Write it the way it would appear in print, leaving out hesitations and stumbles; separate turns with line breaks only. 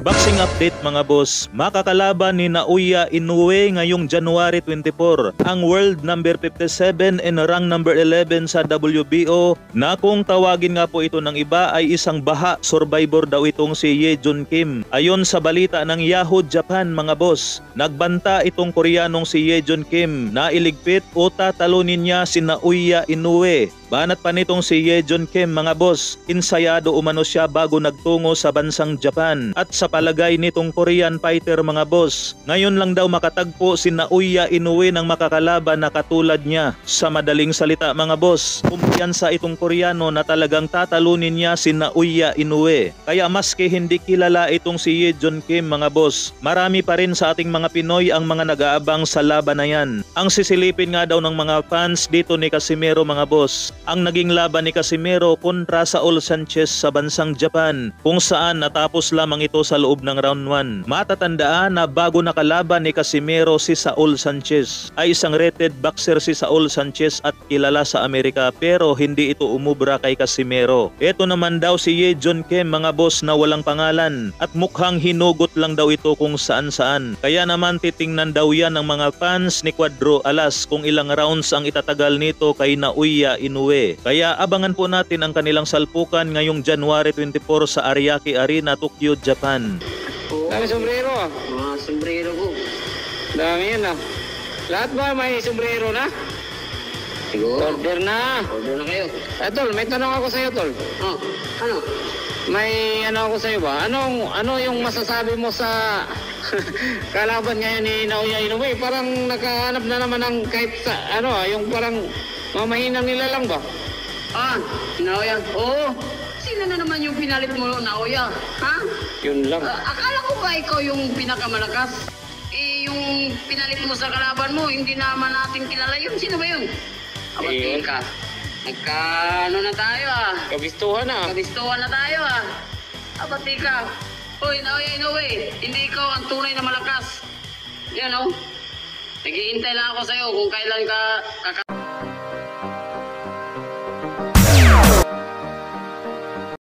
Boxing update mga boss, makakalaban ni Naoya Inoue ngayong January 24, ang world number 57 and rank number 11 sa WBO na kung tawagin nga po ito ng iba ay isang baha survivor daw itong si Ye Jun Kim. Ayon sa balita ng Yahoo Japan mga boss, nagbanta itong Koreanong si Ye Jun Kim na iligpit o tatalunin niya si Naoya Inoue. Banat pa nitong si Ye Jun Kim mga boss, insayado umano siya bago nagtungo sa bansang Japan. At sa palagay nitong Korean fighter mga boss, ngayon lang daw makatagpo si Naoya Inoue ng makakalaban na katulad niya. Sa madaling salita mga boss, kumpiyansa itong Koreano na talagang tatalunin niya si Naoya Inoue. Kaya maski hindi kilala itong si Ye Jun Kim mga boss, marami pa rin sa ating mga Pinoy ang mga nag-aabang sa laban na yan. Ang sisilipin nga daw ng mga fans dito ni Casimero mga boss, ang naging laban ni Casimero kontra Saul Sanchez sa bansang Japan, kung saan natapos lamang ito sa loob ng round 1. Matatandaan na bago nakalaban ni Casimero si Saul Sanchez, ay isang rated boxer si Saul Sanchez at kilala sa Amerika, pero hindi ito umubra kay Casimero. Ito naman daw si Ye Jun Kim mga boss na walang pangalan at mukhang hinugot lang daw ito kung saan saan. Kaya naman titingnan daw yan ng mga fans ni Cuadro Alas kung ilang rounds ang itatagal nito kay Naoya Inoue. Kaya abangan po natin ang kanilang salpukan ngayong January 24 sa Ariake Arena, Tokyo, Japan.
Dami sombrero ah.
Mga sombrero ko.
Dami yan ah. Lahat ba may sombrero na?
Siguro.
Order na.
Order na kayo.
Tol, may tanong ako sa'yo, Tol.
Oh, ano?
May ano ako sa'yo ba? Ano yung masasabi mo sa kalaban ngayon ni Naoya Inoue? Parang nakahanap na naman ng kahit sa yung parang mamahinang nila lang ba?
Ah, Naoya. Oo. Sino na naman yung pinalit mo, Naoya? Ha?
Yun lang.
Akala ko ba ikaw yung pinakamalakas? Yung pinalit mo sa kalaban mo, hindi naman natin kilala yun. Sino ba yun? Abati ka. Nagka-ano na tayo ah.
Kabistuhan na.
Kabistuhan na tayo ah. Abati ka. Hoy, Naoya Inoue, hindi ikaw ang tunay na malakas. Yan oh. Naghihintay lang ako sa'yo kung kailan ka